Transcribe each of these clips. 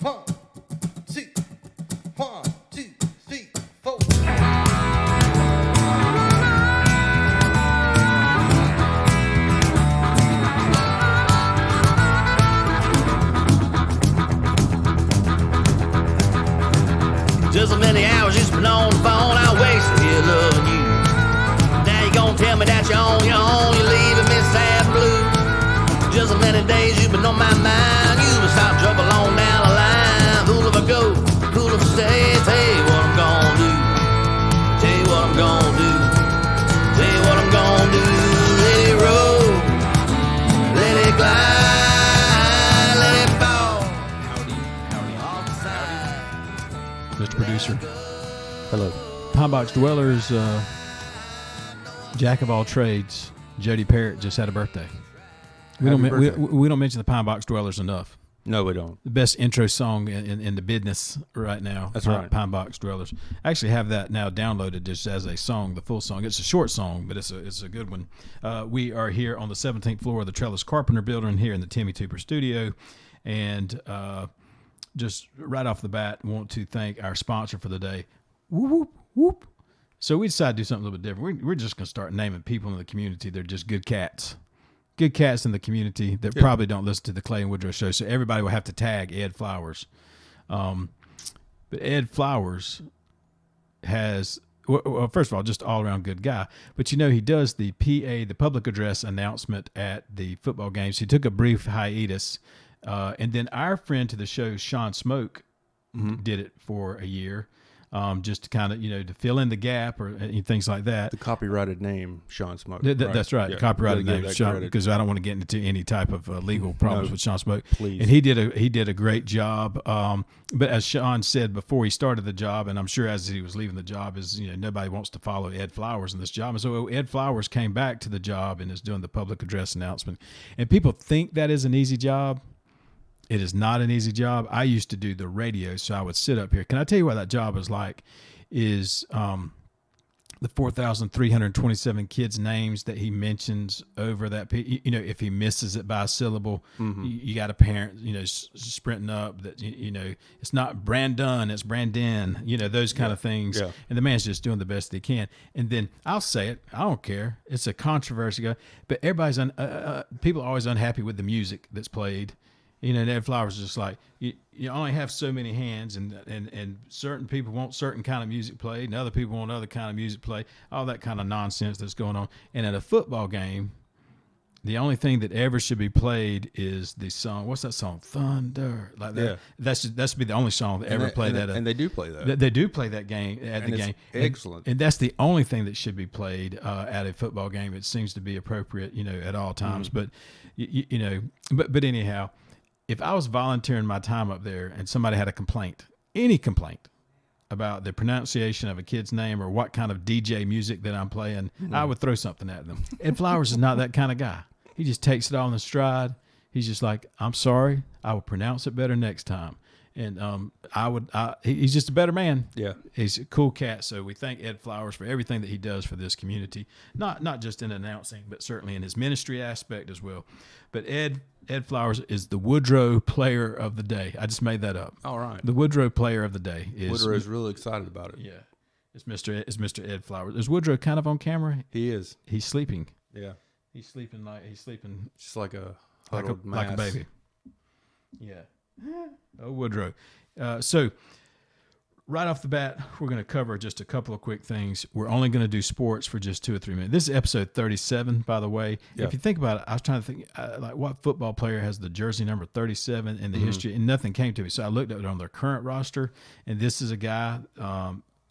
1, 2, 1, 2, 3, 4. Just so many hours you spent on the phone, I wasted here loving you. Now you gon' tell me that you're on your own, you're leaving me sad and blue. Just so many days you've been on my mind, you been stop trouble on down the line. Cool if I go, cool if I stay, tell you what I'm gonna do. Tell you what I'm gonna do. Tell you what I'm gonna do. Let it roll, let it glide, let it fall. Mr. Producer. Hello. Pine Box Dwellers, jack of all trades, Jody Parrott just had a birthday. We don't mention the Pine Box Dwellers enough. No, we don't. The best intro song in the business right now. That's right. Pine Box Dwellers. I actually have that now downloaded just as a song, the full song. It's a short song, but it's a good one. We are here on the 17th floor of the Trellis Carpenter Building here in the Timmy Tooper studio, and just right off the bat, want to thank our sponsor for the day. Whoop, whoop, whoop. So we decided to do something a little bit different. We're just going to start naming people in the community. They're just good cats. Good cats in the community that probably don't listen to the Clay and Woodrow show. So everybody will have to tag Ed Flowers. But Ed Flowers has, well, first of all, just all around good guy. But you know, he does the PA, the public address announcement at the football games. He took a brief hiatus. And then our friend to the show, Sean Smoke, did it for a year. Just to kind of, to fill in the gap or things like that. The copyrighted name, Sean Smoke. That's right. Yeah. Copyrighted name, Sean, because I don't want to get into any type of legal problems with Sean Smoke. Please. And he did a great job. But as Sean said before he started the job, and I'm sure as he was leaving the job, is nobody wants to follow Ed Flowers in this job. And so Ed Flowers came back to the job and is doing the public address announcement. And people think that is an easy job. It is not an easy job. I used to do the radio, so I would sit up here. Can I tell you what that job is like? Is the 4,327 kids' names that he mentions over that? If he misses it by a syllable, you got a parent, sprinting up that it's not Brandon, it's Brandon. Those kind of things. Yeah. And the man's just doing the best he can. And then I'll say it. I don't care. It's a controversy, but everybody's people are always unhappy with the music that's played. Ed Flowers is just like, you only have so many hands, and certain people want certain kind of music played, and other people want other kind of music played, all that kind of nonsense that's going on. And at a football game, the only thing that ever should be played is the song. What's that song? Thunder. Like that. Yeah. That should be the only song that ever played that. And they do play that. They do play that game at the game. Excellent. And that's the only thing that should be played at a football game. It seems to be appropriate, at all times. But, but anyhow, if I was volunteering my time up there and somebody had a complaint, any complaint about the pronunciation of a kid's name or what kind of DJ music that I'm playing, I would throw something at them. Ed Flowers is not that kind of guy. He just takes it all in stride. He's just like, I'm sorry, I will pronounce it better next time. And he's just a better man. Yeah, he's a cool cat. So we thank Ed Flowers for everything that he does for this community, not just in announcing, but certainly in his ministry aspect as well. But Ed Flowers is the Woodrow Player of the Day. I just made that up. All right. The Woodrow Player of the Day is Woodrow is really excited about it. Yeah, it's Mr. Ed Flowers. Is Woodrow kind of on camera? He is. He's sleeping. Yeah, he's sleeping just like a huddled mass. Like a baby. Yeah. Oh, Woodrow. So right off the bat, we're going to cover just a couple of quick things. We're only going to do sports for just 2 or 3 minutes. This is episode 37, by the way. Yeah. If you think about it, I was trying to think, like, what football player has the jersey number 37 in the history, and nothing came to me. So I looked at it on their current roster, and this is a guy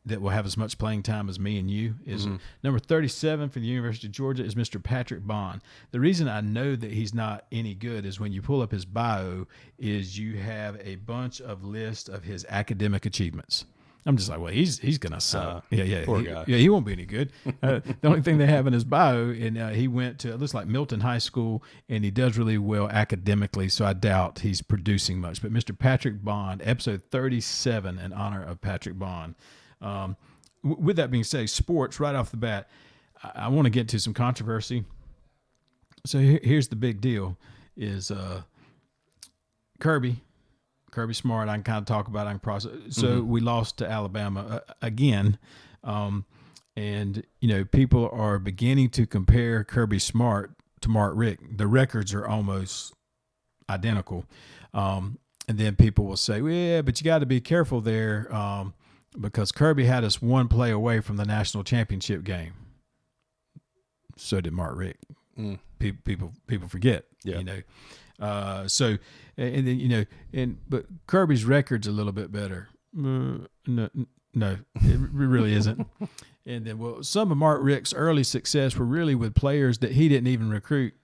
that will have as much playing time as me and you. Is number 37 for the University of Georgia is Mr. Patrick Bond. The reason I know that he's not any good is when you pull up his bio, is you have a bunch of lists of his academic achievements. I'm just like, well, he's gonna suck. Poor guy. Yeah, he won't be any good. The only thing they have in his bio, and he went to, it looks like Milton High School, and he does really well academically. So I doubt he's producing much. But Mr. Patrick Bond, episode 37, in honor of Patrick Bond. With that being said, sports right off the bat, I want to get to some controversy. So here's the big deal: is Kirby Kirby Smart, I can kind of talk about. I can process. So we lost to Alabama again, and people are beginning to compare Kirby Smart to Mark Richt. The records are almost identical, and then people will say, "Well, yeah, but you got to be careful there because Kirby had us one play away from the national championship game." So did Mark Richt. People forget. Yeah. So and then but Kirby's record's a little bit better. No, it really isn't. And then some of Mark Richt's early success were really with players that he didn't even recruit.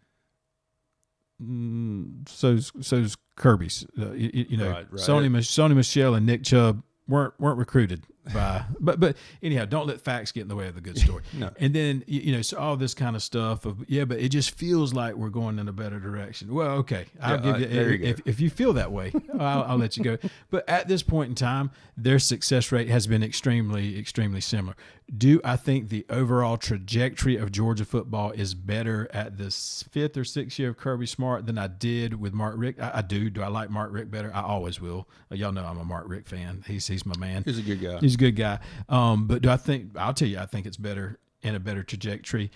So's Kirby's. Right. Sony Michel and Nick Chubb weren't recruited by, but anyhow, don't let facts get in the way of the good story. No. And then so all this kind of stuff of but it just feels like we're going in a better direction. Well, okay, I'll give you. There you go. If you feel that way, I'll let you go. But at this point in time, their success rate has been extremely, extremely similar. Do I think the overall trajectory of Georgia football is better at the 5th or 6th year of Kirby Smart than I did with Mark Richt? I do. Do I like Mark Richt better? I always will. Y'all know I'm a Mark Richt fan. He's my man. He's a good guy. He's a good guy. But do I think? I'll tell you, I think it's better in a better trajectory.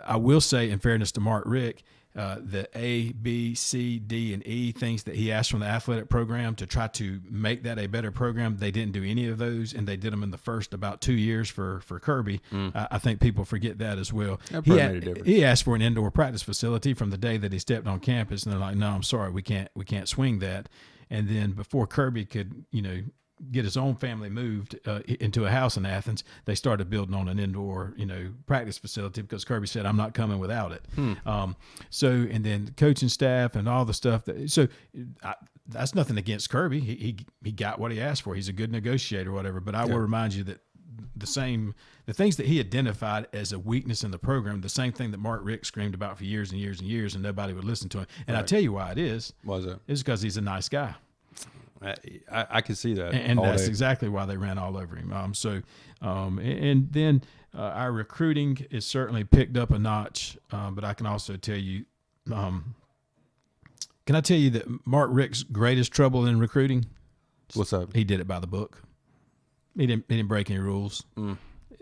I will say, in fairness to Mark Richt, the A, B, C, D, and E things that he asked from the athletic program to try to make that a better program, they didn't do any of those, and they did them in the first about 2 years for Kirby. I think people forget that as well. That probably made a difference. He asked for an indoor practice facility from the day that he stepped on campus, and they're like, "No, I'm sorry, we can't swing that." And then before Kirby could, get his own family moved into a house in Athens, they started building on an indoor, practice facility because Kirby said, "I'm not coming without it." And then coaching staff and all the stuff. That's nothing against Kirby. He got what he asked for. He's a good negotiator or whatever. But I will remind you that the things that he identified as a weakness in the program, the same thing that Mark Richt screamed about for years and years and years, and nobody would listen to him. And I tell you why it is. Why is that? It's because he's a nice guy. I can see that, and that's exactly why they ran all over him. And then our recruiting is certainly picked up a notch. But I can also tell you, can I tell you that Mark Richt's greatest trouble in recruiting? What's up? He did it by the book. He didn't break any rules.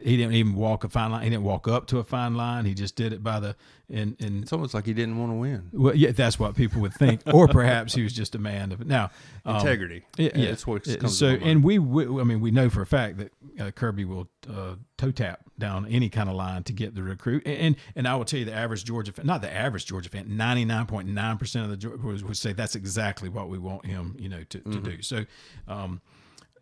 He didn't even walk a fine line. He didn't walk up to a fine line. He just did it by the and it's almost like he didn't want to win. Well, yeah, that's what people would think, or perhaps he was just a man of it. Now, integrity. That's what comes. So, and we know for a fact that Kirby will toe tap down any kind of line to get the recruit. And I will tell you, the average Georgia fan, not the average Georgia fan, 99.9% of the Georgia would say that's exactly what we want him, to do. So,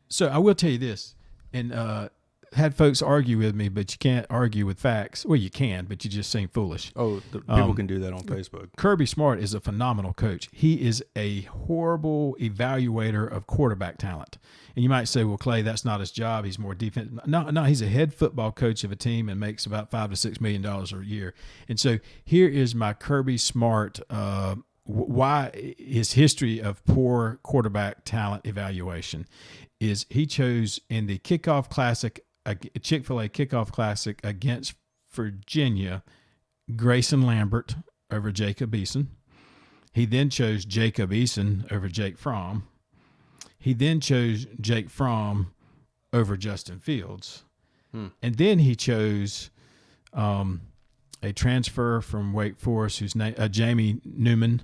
so I will tell you this, and had folks argue with me, but you can't argue with facts. Well, you can, but you just seem foolish. Oh, people can do that on Facebook. Kirby Smart is a phenomenal coach. He is a horrible evaluator of quarterback talent. And you might say, well, Clay, that's not his job. He's more defense. No, he's a head football coach of a team and makes about $5 to $6 million a year. And so here is my Kirby Smart why his history of poor quarterback talent evaluation is he chose in the kickoff classic, Chick-fil-A kickoff classic against Virginia, Grayson Lambert over Jacob Eason. He then chose Jacob Eason over Jake Fromm. He then chose Jake Fromm over Justin Fields. And then he chose a transfer from Wake Forest whose name Jamie Newman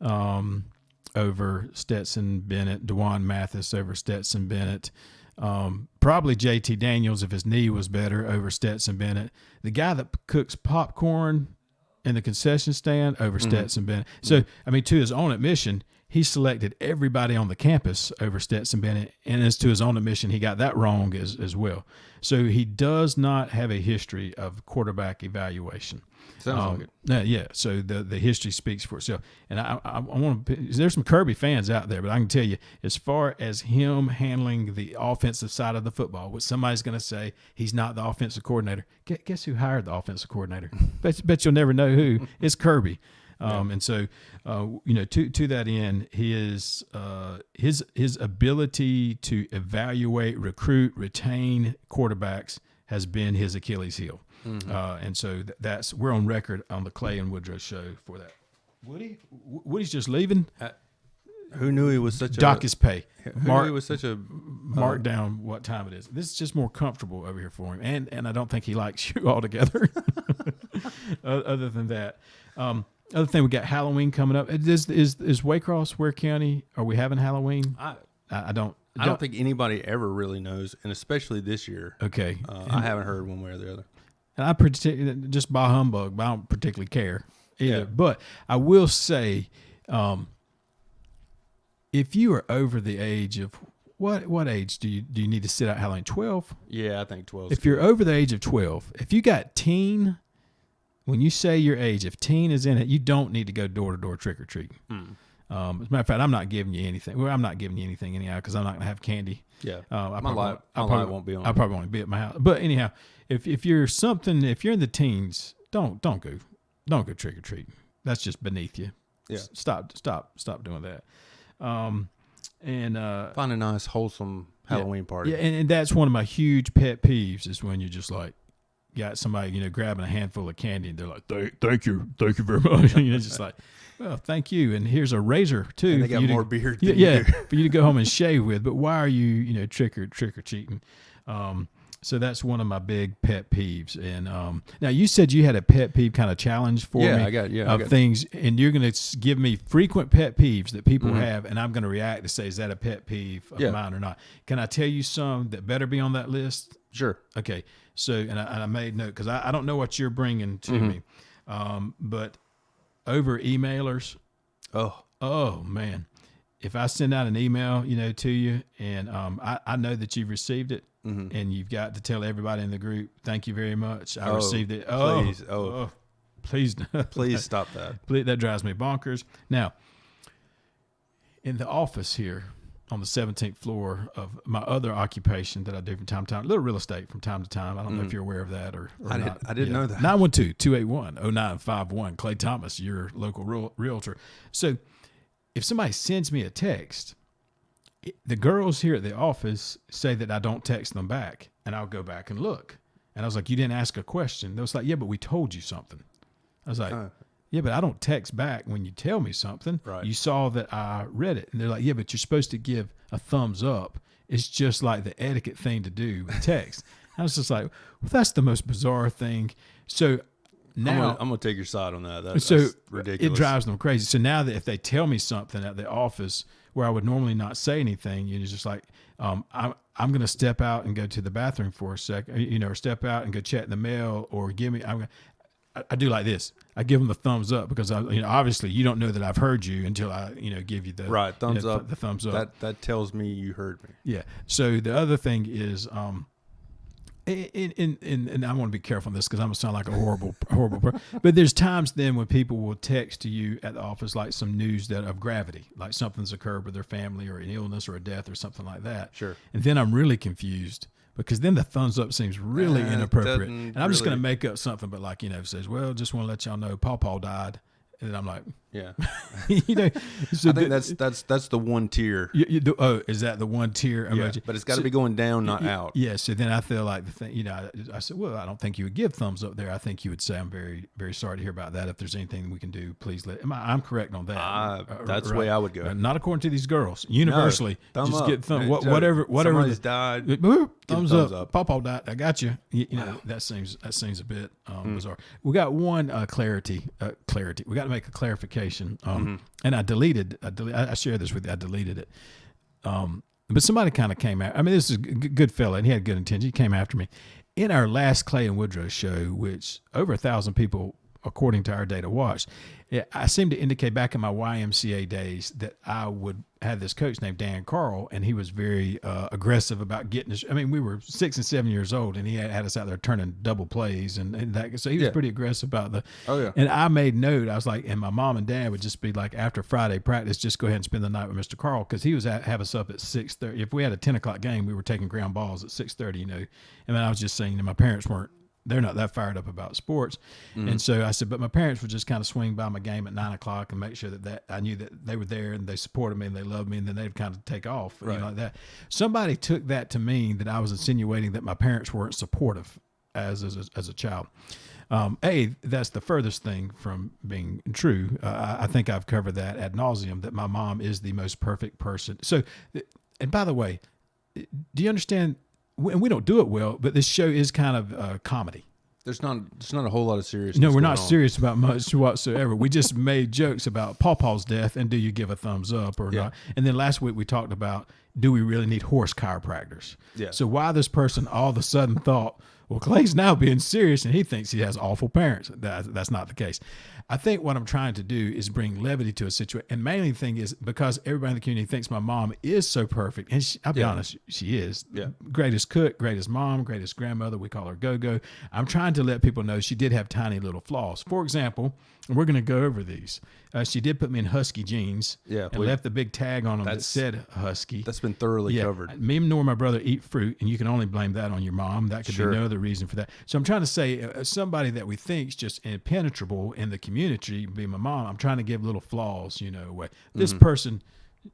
over Stetson Bennett, DeJuan Mathis over Stetson Bennett. Probably JT Daniels, if his knee was better, over Stetson Bennett. The guy that cooks popcorn in the concession stand over Stetson Bennett. So, to his own admission, he selected everybody on the campus over Stetson Bennett, and as to his own admission, he got that wrong as well. So he does not have a history of quarterback evaluation. Sounds like it. Yeah. So the history speaks for itself. And I want to. There's some Kirby fans out there, but I can tell you, as far as him handling the offensive side of the football, what somebody's going to say, he's not the offensive coordinator. Guess who hired the offensive coordinator? bet you'll never know who. It's Kirby. And so, to that end, his ability to evaluate, recruit, retain quarterbacks has been his Achilles heel. And so we're on record on the Clay and Woodrow show for that. Woody's just leaving. Who knew he was such dock his pay. Who knew he was such a mark down what time it is. This is just more comfortable over here for him, and I don't think he likes you altogether. Other than that, other thing, we got Halloween coming up. Is Waycross, Ware County? Are we having Halloween? I don't think anybody ever really knows, and especially this year. Okay, I haven't heard one way or the other. And I just by humbug, but I don't particularly care either. Yeah. But I will say, if you are over the age of what age do you need to sit out Halloween? 12? Yeah, I think 12. If you're over the age of 12, if you got teen, when you say your age, if teen is in it, you don't need to go door to door trick or treating. As a matter of fact, I'm not giving you anything. Well, I'm not giving you anything anyhow because I'm not going to have candy. Yeah, my light won't be on. I probably won't be at my house. But anyhow, if you're in the teens, don't go trick or treating. That's just beneath you. Yeah, stop doing that. And find a nice wholesome Halloween party. Yeah, and that's one of my huge pet peeves is when you're just like got somebody grabbing a handful of candy and they're like, thank you very much. And you're just like, well, thank you. And here's a razor too. And they got more beard. For you to go home and shave with. But why are you trick or treating? So that's one of my big pet peeves. And now you said you had a pet peeve kind of challenge for me. I got things, and you're going to give me frequent pet peeves that people have, and I'm going to react to say, is that a pet peeve of mine or not? Can I tell you some that better be on that list? Sure. Okay. So, and I made note because I don't know what you're bringing to me, but over emailers. Oh man. If I send out an email, to you, and I know that you've received it, and you've got to tell everybody in the group, thank you very much. I received it. Please, please stop that. That drives me bonkers. Now, in the office here on the 17th floor of my other occupation that I do from time to time, a little real estate from time to time. I don't know if you're aware of that or not. I didn't know that. 912-281-0951. Clay Thomas, your local realtor. So if somebody sends me a text, the girls here at the office say that I don't text them back, and I'll go back and look. And I was like, you didn't ask a question. They was like, yeah, but we told you something. I was like, yeah, but I don't text back when you tell me something. Right. You saw that I read it. And they're like, yeah, but you're supposed to give a thumbs up. It's just like the etiquette thing to do with text. I was just like, well, that's the most bizarre thing. So now I'm going to take your side on that. That's ridiculous. It drives them crazy. So now that if they tell me something at the office where I would normally not say anything, you're just like, I'm going to step out and go to the bathroom for a second, or step out and go check the mail, or I do like this. I give them the thumbs up because obviously you don't know that I've heard you until I, give you the thumbs up. The thumbs up. That tells me you heard me. Yeah. So the other thing is, and I want to be careful on this because I'm gonna sound like a horrible person. But there's times then when people will text to you at the office like some news that of gravity, like something's occurred with their family or an illness or a death or something like that. Sure. And then I'm really confused because then the thumbs up seems really inappropriate. And I'm just gonna make up something, but says, well, just want to let y'all know Paw died. And I'm like, yeah, So I think that's the one tier. Is that the one tier emoji? Yeah, but it's got to be going down, not out. Yeah. So then I feel like the thing, I said, well, I don't think you would give thumbs up there. I think you would say, I'm very, very sorry to hear about that. If there's anything we can do, please I'm correct on that. That's the way I would go. Not according to these girls. Universally, thumb just up. get whatever. Somebody's died. Thumbs up. Paw died. I got you. That seems a bit bizarre. We got one clarity. We got to make a clarification. And I shared this with you. I deleted it. But somebody kind of came out. I mean, this is a good fella, and he had good intention. He came after me. In our last Clay and Woodrow show, which over 1,000 people, according to our data, watched, I seemed to indicate back in my YMCA days that I would have this coach named Dan Carl, and he was very aggressive about getting us. I mean, we were 6 and 7 years old, and he had us out there turning double plays, and that. So he was pretty aggressive about the. Oh yeah. And I made note. I was like, and my mom and dad would just be like, after Friday practice, just go ahead and spend the night with Mr. Carl, because he was have us up at 6:30. If we had a 10 o'clock game, we were taking ground balls at 6:30. And then I was just saying that my parents weren't. They're not that fired up about sports. And so I said, but my parents would just kind of swing by my game at 9 o'clock and make sure that I knew that they were there and they supported me and they loved me, and then they'd kind of take off, like that. Somebody took that to mean that I was insinuating that my parents weren't supportive as a child. That's the furthest thing from being true. I think I've covered that ad nauseum, that my mom is the most perfect person. So, and by the way, do you understand? And we don't do it well, but this show is kind of comedy. There's not a whole lot of seriousness. No, we're not serious about much whatsoever. We just made jokes about Pawpaw's death and do you give a thumbs up or not? And then last week we talked about, do we really need horse chiropractors? Yeah. So why this person all of a sudden thought, well, Clay's now being serious and he thinks he has awful parents. That's not the case. I think what I'm trying to do is bring levity to a situation. And mainly the thing is, because everybody in the community thinks my mom is so perfect, and I'll be honest, she is. Yeah. Greatest cook, greatest mom, greatest grandmother. We call her Go-Go. I'm trying to let people know she did have tiny little flaws. For example, and we're going to go over these. She did put me in husky jeans and left the big tag on them that said husky. That's been thoroughly covered. Me nor my brother eat fruit, and you can only blame that on your mom. That could be no other reason for that. So I'm trying to say somebody that we think is just impenetrable in the community, be my mom, I'm trying to give little flaws, This person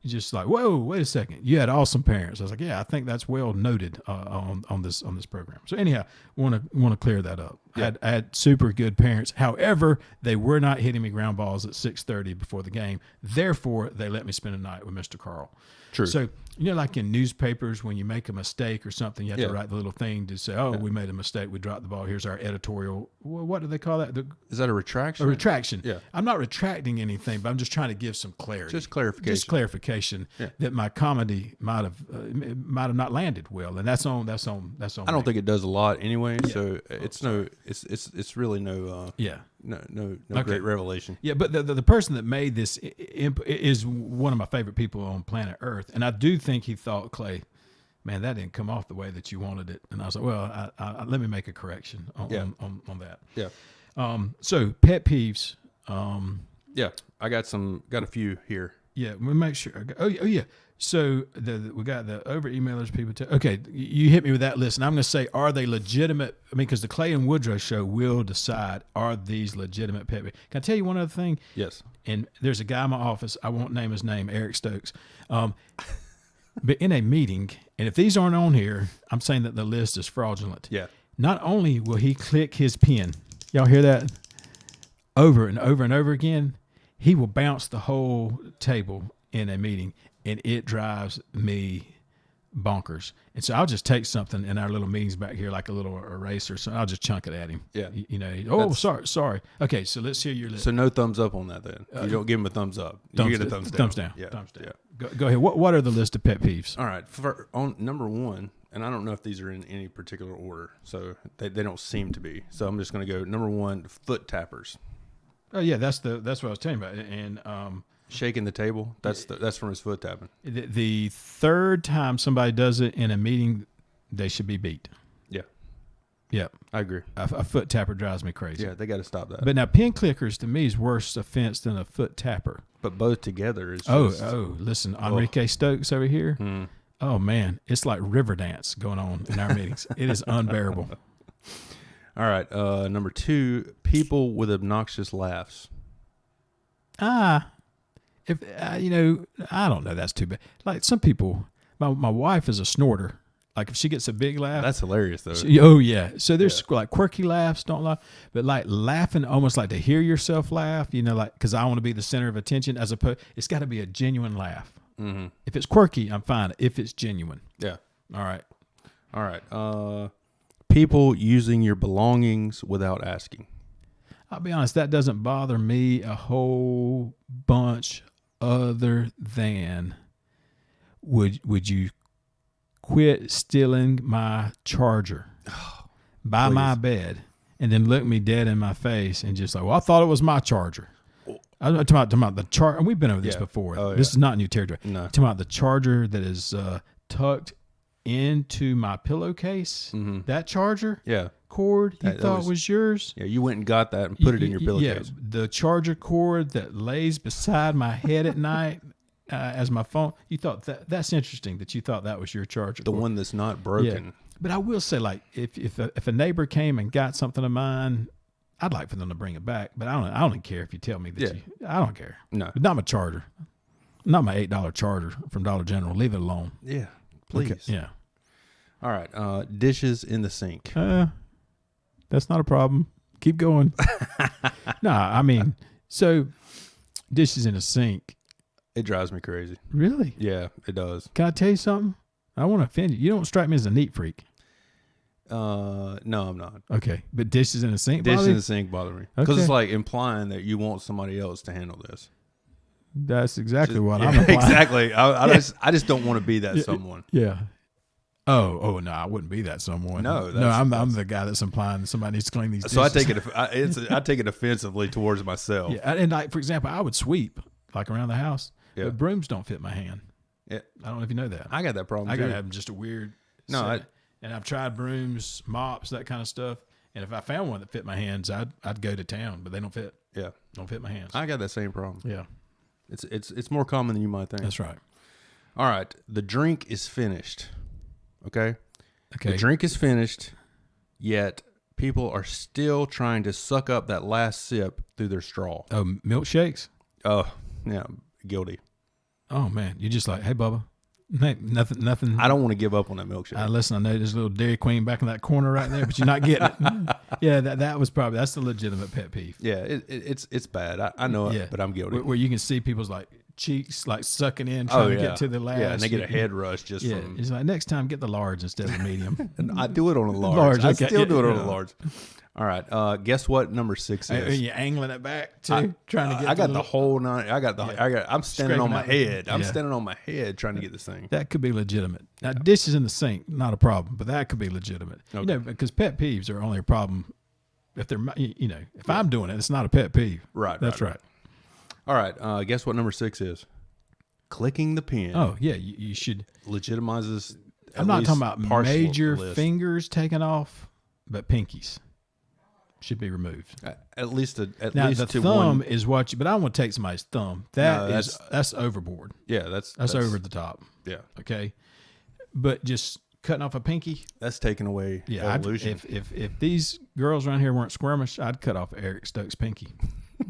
just like, whoa, wait a second, you had awesome parents. I was like, yeah, I think that's well noted on this program. So anyhow, want to clear that up. I had super good parents. However, they were not hitting me ground balls at 6:30 before the game. Therefore, they let me spend a night with Mr. Carl. True. So like in newspapers, when you make a mistake or something, you have to write the little thing to say, we made a mistake, we dropped the ball. Here's our editorial. What do they call that? Is that a retraction? A retraction. Yeah. I'm not retracting anything, but I'm just trying to give some clarity. Just clarification. That my comedy might have not landed well, and that's on. I don't think it does a lot anyway. Yeah. So it's really no. No great revelation. Yeah, but the person that made this is one of my favorite people on planet Earth, and I do think he thought, Clay, man, that didn't come off the way that you wanted it. And I was like, well, I let me make a correction on that. Yeah. So pet peeves. I got a few here. Yeah, we make sure. Oh yeah. So we got the over emailers, people. Okay, you hit me with that list, and I'm going to say, are they legitimate? I mean, because the Clay and Woodrow show will decide, are these legitimate pet peeves? Can I tell you one other thing? Yes. And there's a guy in my office, I won't name his name, Eric Stokes, but in a meeting, and if these aren't on here, I'm saying that the list is fraudulent. Yeah. Not only will he click his pen, y'all hear that? Over and over and over again, he will bounce the whole table in a meeting. And it drives me bonkers. And so I'll just take something in our little meetings back here, like a little eraser. So I'll just chunk it at him. Yeah. Sorry. Okay, so let's hear your list. So no thumbs up on that then. You don't give him a thumbs up. You get a thumbs down. Thumbs down. Yeah. Thumbs down. Yeah. Go ahead. What are the list of pet peeves? All right. On number one, and I don't know if these are in any particular order, so they don't seem to be. So I'm just going to go number one, foot tappers. Oh yeah, that's what I was telling you about. And shaking the table, that's from his foot tapping. The third time somebody does it in a meeting, they should be beat. Yeah, I agree. A foot tapper drives me crazy. Yeah, they got to stop that. But now pin clickers to me is worse offense than a foot tapper. But both together is just, listen, Enrique Stokes over here. Oh man, it's like river dance going on in our meetings. It is unbearable. All right, number two, people with obnoxious laughs. If I don't know, that's too bad. Like some people, my wife is a snorter. Like if she gets a big laugh, that's hilarious though. So there's like quirky laughs, don't laugh, but like laughing almost like to hear yourself laugh. Like because I want to be the center of attention. As opposed, it's got to be a genuine laugh. Mm-hmm. If it's quirky, I'm fine. If it's genuine, yeah. All right. People using your belongings without asking. I'll be honest, that doesn't bother me a whole bunch. Other than, would you quit stealing my charger by my bed and then look me dead in my face and just like, well, I thought it was my charger. I'm talking about the charger. We've been over this before. This is not new territory. No. I'm talking about the charger that is tucked into my pillowcase. Mm-hmm. That charger cord you thought was yours. Yeah, you went and got that and put it in your pillowcase. Yeah, the charger cord that lays beside my head at night as my phone. You thought that's interesting that you thought that was your charger the cord. One that's not broken. Yeah. But I will say, like, if a neighbor came and got something of mine, I'd like for them to bring it back. But I don't care if you tell me that I don't care. No. But not my charger. Not my $8 charger from Dollar General. Leave it alone. Yeah, please. Okay. Yeah. All right. Dishes in the sink. That's not a problem. Keep going. I mean, so dishes in a sink. It drives me crazy. Really? Yeah, it does. Can I tell you something? I want to offend you. You don't strike me as a neat freak. No, I'm not. Okay, but dishes in a sink. Dishes bother in you? the sink bother me because Okay. it's like implying that you want somebody else to handle this. That's exactly what Yeah, I'm implying. exactly. I just don't want to be that someone. Yeah. Oh no, I wouldn't be that someone. No, I'm the guy that's implying that somebody needs to clean these dishes. So I take it offensively towards myself. Yeah, and like for example, I would sweep like around the house, Yeah. but brooms don't fit my hand. Yeah. I don't know if you know that. I got that problem. I too. gotta have just a weird. No, set. And I've tried brooms, mops, that kind of stuff. And if I found one that fit my hands, I'd go to town, but they don't fit. Yeah, Don't fit my hands. I got that same problem. Yeah, It's more common than you might think. that's right. All right, the drink is finished. Okay. Okay. The drink is finished, yet people are still trying to suck up that last sip through their straw. Oh, milkshakes. Oh, yeah, guilty. Oh man, you're just like, hey, Bubba, hey, nothing. I don't want to give up on that milkshake. Listen, I know there's a little Dairy Queen back in that corner right there, but you're not getting it. Yeah, that's the legitimate pet peeve. Yeah, it's bad. I know it, but I'm guilty. Where you can see people's like cheeks like sucking in, trying to get to the last. Yeah, and they get a head rush just from. It's like next time get the large instead of the medium. And I do it on a large. Large, I okay. still do it on Yeah. a large. All right. Guess what number 6 Are is? you angling it back too, trying to get? I got to the whole nine. I'm standing on my head. I'm Yeah. standing on my head trying to get this thing. That could be legitimate. Now, dishes in the sink, not a problem, but that could be legitimate. Okay. You know, because pet peeves are only a problem if they're, if I'm doing it, it's not a pet peeve. Right. That's right. All right. Guess what number 6 is? Clicking the pen. Oh, yeah, you should. Legitimizes. I'm not talking about partial major list. fingers taken off, but pinkies should be removed. At least Now, least the to thumb one. is what you, but I don't want to take somebody's thumb. That's overboard. Yeah, that's Over the top. Yeah, Okay. But just cutting off a pinky. that's taking away Yeah. evolution. If these girls around here weren't squirmish, I'd cut off Eric Stokes' pinky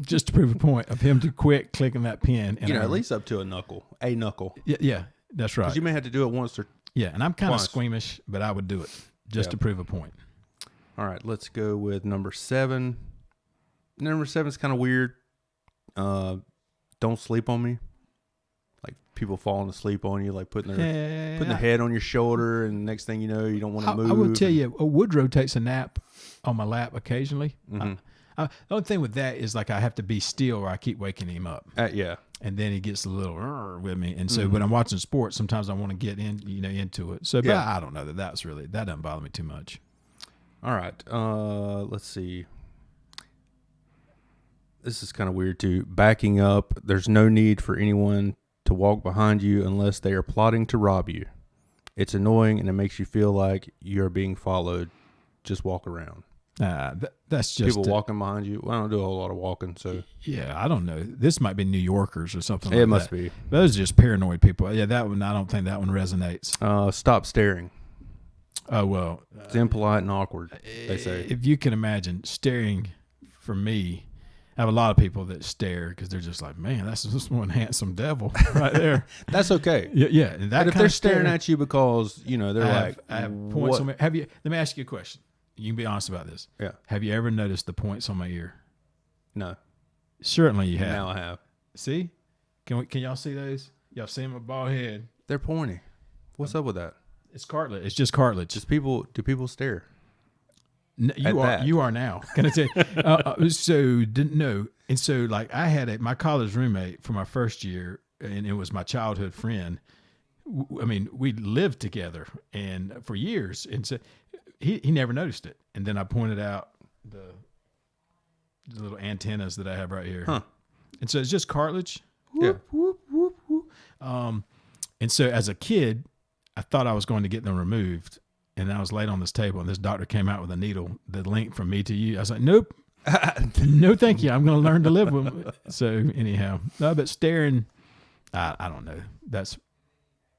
just to prove a point of him to quit clicking that pen. And at least up to a knuckle. Yeah, that's right. Because you may have to do it once or. Yeah, and I'm kind of twice. squeamish, but I would do it just to prove a point. All right, let's go with number 7. Number 7 is kind of weird. Don't sleep on me. Like people falling asleep on you, like putting their head on your shoulder, and next thing you know, you don't want to move. I will tell you, Woodrow takes a nap on my lap occasionally. Mm-hmm. The only thing with that is like I have to be still or I keep waking him up. Yeah. And then he gets a little with me. And so when I'm watching sports, sometimes I want to get into it. So, but Yeah. I don't know that doesn't bother me too much. All right. Let's see. This is kind of weird too. Backing up. There's no need for anyone to walk behind you unless they are plotting to rob you. It's annoying and it makes you feel like you're being followed. Just walk around. That's just People walking behind you. Well, I don't do a whole lot of walking, so yeah, I don't know. This might be New Yorkers or something. it like must that. be. Those are just paranoid people. Yeah, that one. I don't think that one resonates. Stop staring. Oh well, It's impolite and awkward. They say. if you can imagine staring, for me, I have a lot of people that stare because they're just like, man, that's just one handsome devil right there. That's okay. Yeah. And that But if kind they're of staring at you because they're I like, have points what? on my. Have you? Let me ask you a question. You can be honest about this. Yeah. Have you ever noticed the points on my ear? No. Certainly you have. Now I have. See? Can y'all see those? Y'all see my bald head? They're pointy. What's up with that? It's cartilage. It's just cartilage. Do people stare? You are now. Can I tell you? So didn't know. And so like I had my college roommate for my first year, and it was my childhood friend. I mean, we lived together and for years, and so he never noticed it. And then I pointed out the little antennas that I have right here. Huh. And so it's just cartilage. Yeah. Whoop, whoop, whoop. And so as a kid, I thought I was going to get them removed. And I was laid on this table, and this doctor came out with a needle, the link from me to you. I was like, nope. No, thank you. I'm going to learn to live with it. So anyhow, no, but staring, I don't know. That's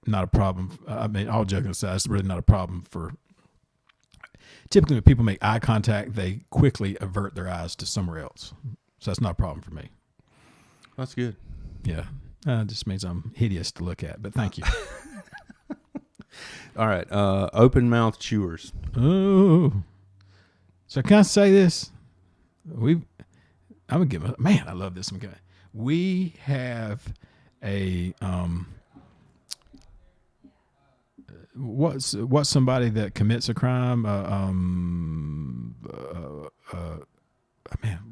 not a problem. I mean, all joking aside, it's really not a problem for. Typically, when people make eye contact, they quickly avert their eyes to somewhere else. So that's not a problem for me. That's good. Yeah. It just means I'm hideous to look at, but thank you. All right. Open mouth chewers. Oh. So can I say this? I'm gonna give man. I love this one guy. We have a what's somebody that commits a crime? Man,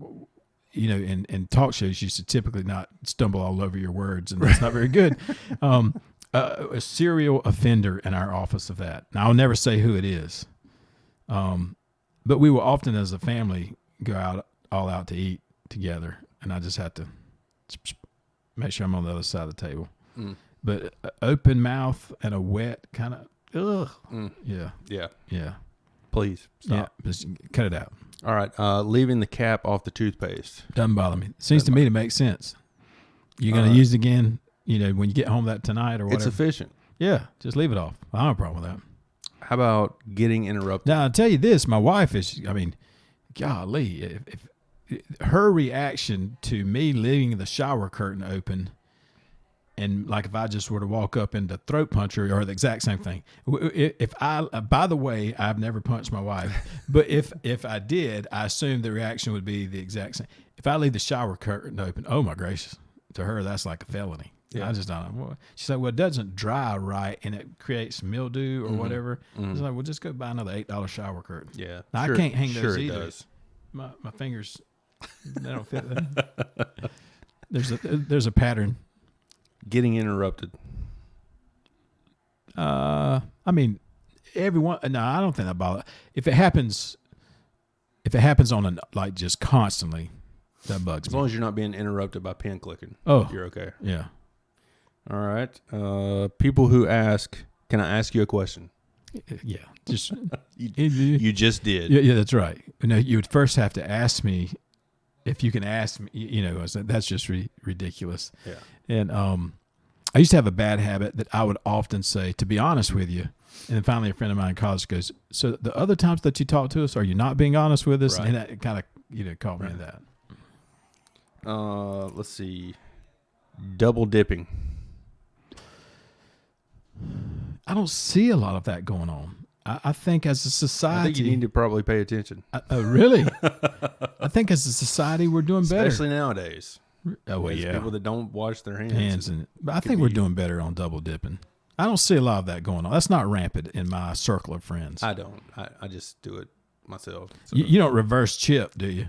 you know, in talk shows, you should typically not stumble all over your words, and that's not very good. A serial offender in our office of that. Now, I'll never say who it is, but we will often, as a family, go all out to eat together, and I just have to make sure I'm on the other side of the table. But open mouth and a wet kind of, yeah. Please stop. Yeah, just cut it out. All right, leaving the cap off the toothpaste. Doesn't bother me. Seems to me to make sense. You're going to use it again, you know, when you get home that tonight or whatever. It's efficient. Yeah, just leave it off. I don't have a problem with that. How about getting interrupted? Now, I'll tell you this. My wife is, I mean, golly, if her reaction to me leaving the shower curtain open, and like if I just were to walk up into throat puncher, or the exact same thing. If by the way, I've never punched my wife, but if I did, I assume the reaction would be the exact same. If I leave the shower curtain open, oh my gracious, to her that's like a felony. Yeah. I just don't know. She's like, well, it doesn't dry right, and it creates mildew or whatever. It's like, well, just go buy another $8 shower curtain. Yeah, now, I can't hang those it either. Does. My fingers, they don't fit that. There's a pattern. Getting interrupted. I mean, everyone. No, I don't think that bothers. If it happens on like just constantly, that bugs me. As long as you're not being interrupted by pen clicking. Oh, you're okay. Yeah. All right. People who ask, "Can I ask you a question?" Yeah. Just you just did. Yeah, that's right. No, you would first have to ask me if you can ask me. You know, that's just ridiculous. Yeah. And I used to have a bad habit that I would often say, to be honest with you. And then finally a friend of mine in college goes, so the other times that you talk to us, are you not being honest with us? Right. And that kind of caught me in that. Let's see. Double dipping. I don't see a lot of that going on. I think as a society, I think you need to probably pay attention. Really? I think as a society, we're doing better. Especially nowadays. Oh, well, yeah. People that don't wash their hands. But I think we're doing better on double dipping. I don't see a lot of that going on. That's not rampant in my circle of friends. I don't. I just do it myself. So. You don't reverse chip, do you?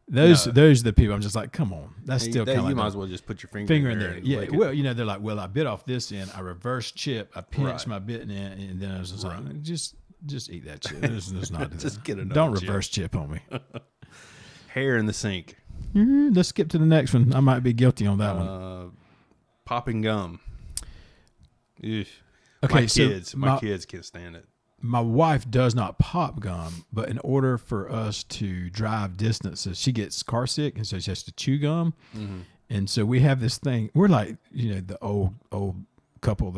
Those are the people. I'm just like, come on. That's still kind of like you might as well just put your finger in there. Yeah. Well, you know, they're like, well, I bit off this end. I reverse chip. I pinched my bit in, and then I was just like, just eat that chip. Let's not do just that. Get another. Don't reverse chip on me. Hair in the sink. Let's skip to the next one. I might be guilty on that one. Popping gum. Eesh. Okay, my kids can't stand it. My wife does not pop gum, but in order for us to drive distances, she gets car sick, and so she has to chew gum. Mm-hmm. And so we have this thing. We're like, you know, the old couple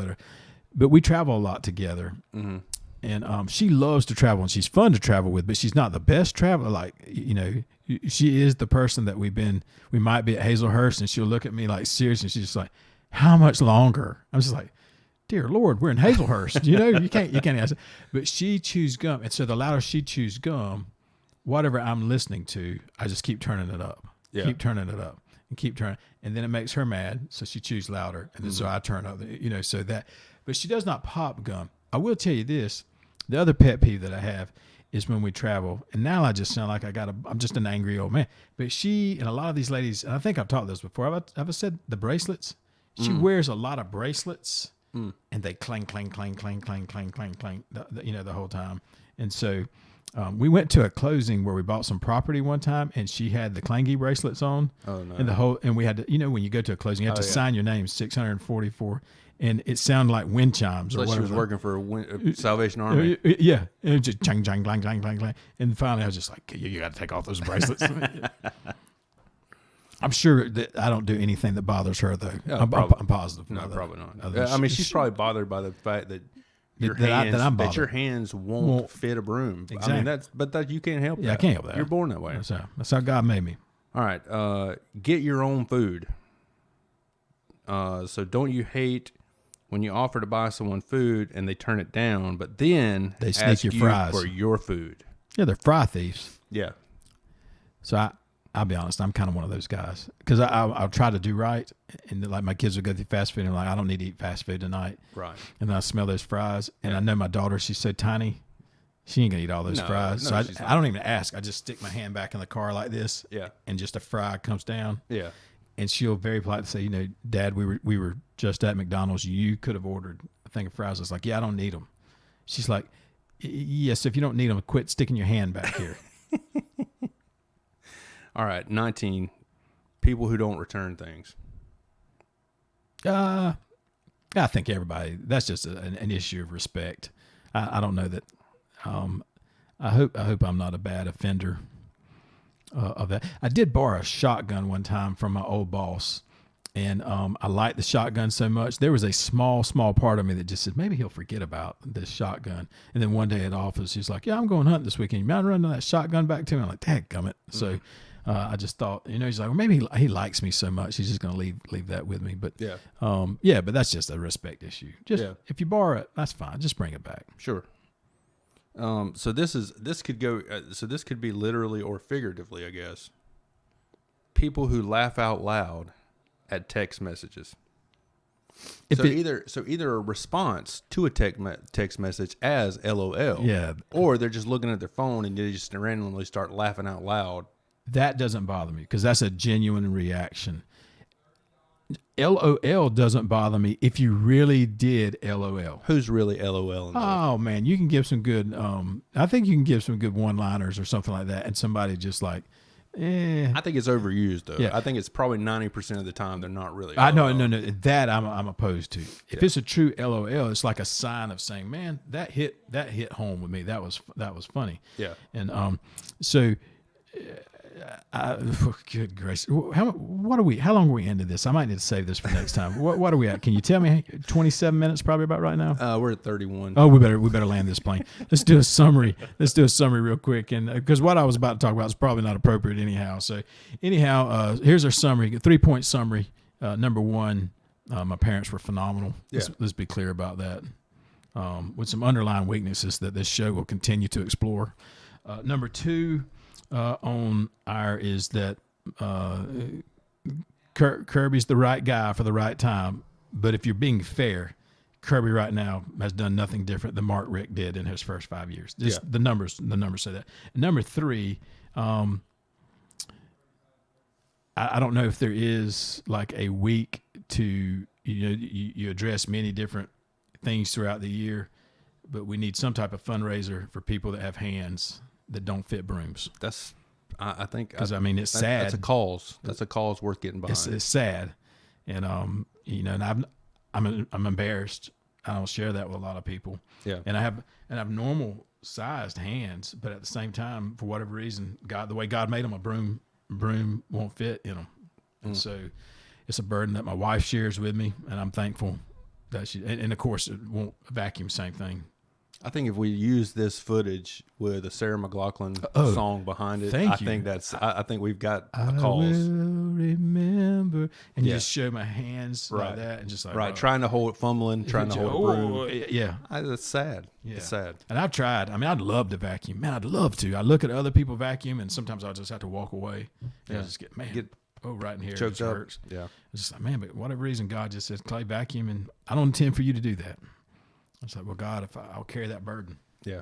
but we travel a lot together. Mm-hmm. And she loves to travel, and she's fun to travel with, but she's not the best traveler. Like, you know, she is the person that we might be at Hazelhurst, and she'll look at me like seriously, and she's just like, how much longer? I'm just like, dear Lord, we're in Hazelhurst. You know, you can't ask it. But she chews gum, and so the louder she chews gum, whatever I'm listening to, I just keep turning it up. Yeah. Keep turning it up and keep turning, and then it makes her mad, so she chews louder, and then so I turn up. You know, so that. But she does not pop gum. I will tell you this. The other pet peeve that I have is when we travel, and now I just sound like I'm just an angry old man. But she and a lot of these ladies, and I think I've taught this before. Have I said the bracelets? She wears a lot of bracelets, and they clang, clang, clang, clang, clang, clang, clang, clang, the whole time. And so we went to a closing where we bought some property one time, and she had the clangy bracelets on. Oh no! And we had to, you know, when you go to a closing, you have to sign your name, 644. And it sounded like wind chimes. Like she was working for a Salvation Army. Yeah. And it just chang, chang, clang, clang, clang, clang. And finally I was just like, you got to take off those bracelets. I'm sure that I don't do anything that bothers her, though. I'm positive. No, probably not. I mean, she's probably bothered by the fact that your hands won't fit a broom. Exactly. I mean, but you can't help that. Yeah, I can't help that. You're born that way. That's how God made me. All right. Get your own food. So don't you hate when you offer to buy someone food and they turn it down, but then they sneak your fries for your food? Yeah, they're fry thieves. Yeah. So I'll be honest, I'm kind of one of those guys because I'll try to do right, and like my kids will go through fast food and like I don't need to eat fast food tonight. Right. And then I smell those fries, and I know my daughter, she's so tiny, she ain't gonna eat all those fries. So I don't even ask. I just stick my hand back in the car like this. Yeah. And just a fry comes down. Yeah. And she'll very politely say, you know, Dad, we were just at McDonald's. You could have ordered a thing of fries. I was like, yeah, I don't need them. She's like, yes, if you don't need them, quit sticking your hand back here. All right, 19. People who don't return things. I think everybody. That's just an issue of respect. I don't know that. I hope I'm not a bad offender of that. I did borrow a shotgun one time from my old boss, and I liked the shotgun so much. There was a small part of me that just said maybe he'll forget about this shotgun. And then one day at office, he's like, "Yeah, I'm going hunting this weekend. You mind running that shotgun back to me?" I'm like, "Dadgummit." So I just thought, you know, he's like, well, maybe he likes me so much, he's just going to leave that with me. But but that's just a respect issue. Just if you borrow it, that's fine. Just bring it back. Sure. So this could be literally or figuratively, I guess. People who laugh out loud at text messages. Either a response to a text message as LOL, or they're just looking at their phone and they just randomly start laughing out loud. That doesn't bother me because that's a genuine reaction. LOL doesn't bother me if you really did LOL. Who's really LOL? Oh man, you can give some good. I think you can give some good one-liners or something like that, and somebody just like, I think it's overused though. Yeah. I think it's probably 90% of the time they're not really. No. That I'm opposed to. If it's a true LOL, it's like a sign of saying, man, that hit home with me. That was funny. Yeah. And good grace. How long are we into this? I might need to save this for next time. What are we at? Can you tell me? 27 minutes probably about right now? We're at 31. Oh, we better land this plane. Let's do a summary. Real quick. And because what I was about to talk about is probably not appropriate anyhow. So anyhow, here's our summary, 3-point summary. Number one, my parents were phenomenal. Let's be clear about that. With some underlying weaknesses that this show will continue to explore. Number two, on our is that Kirby's the right guy for the right time. But if you're being fair, Kirby right now has done nothing different than Mark Richt did in his first 5 years. The numbers say that. And number three, I don't know if there is like a week to, you address many different things throughout the year, but we need some type of fundraiser for people that have hands that don't fit brooms. I think, because it's sad. That's a cause. That's a cause worth getting behind. It's sad, and and I'm embarrassed. I don't share that with a lot of people. Yeah, and I have normal sized hands, but at the same time, for whatever reason, the way God made them, a broom won't fit in them, and so it's a burden that my wife shares with me, and I'm thankful that she. And of course, it won't vacuum. Same thing. I think if we use this footage with a Sarah McLachlan song behind it, I think we've got a cause. I will remember, and you just show my hands like that, and just like trying to hold it, fumbling, trying to hold it. Broom. Yeah, that's sad. Yeah. It's sad. And I've tried. I mean, I'd love to vacuum. Man, I'd love to. I look at other people vacuum, and sometimes I'll just have to walk away. And I just get right in here, choked it up. Hurts. Yeah, it's just like, man, but whatever reason, God just says, Clay, vacuum, and I don't intend for you to do that. I was like, well, God, I'll carry that burden. Yeah.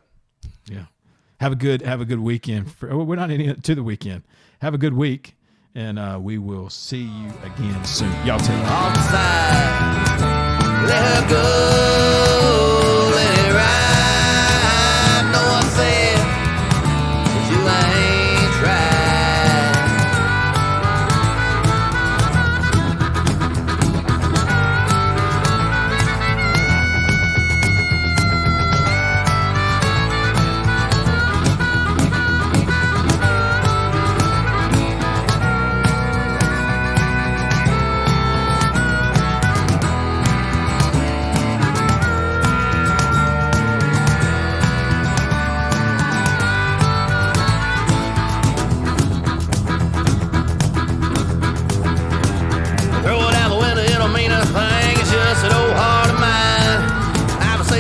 Have a good weekend. We're not to the weekend. Have a good week, and we will see you again soon. Y'all take care.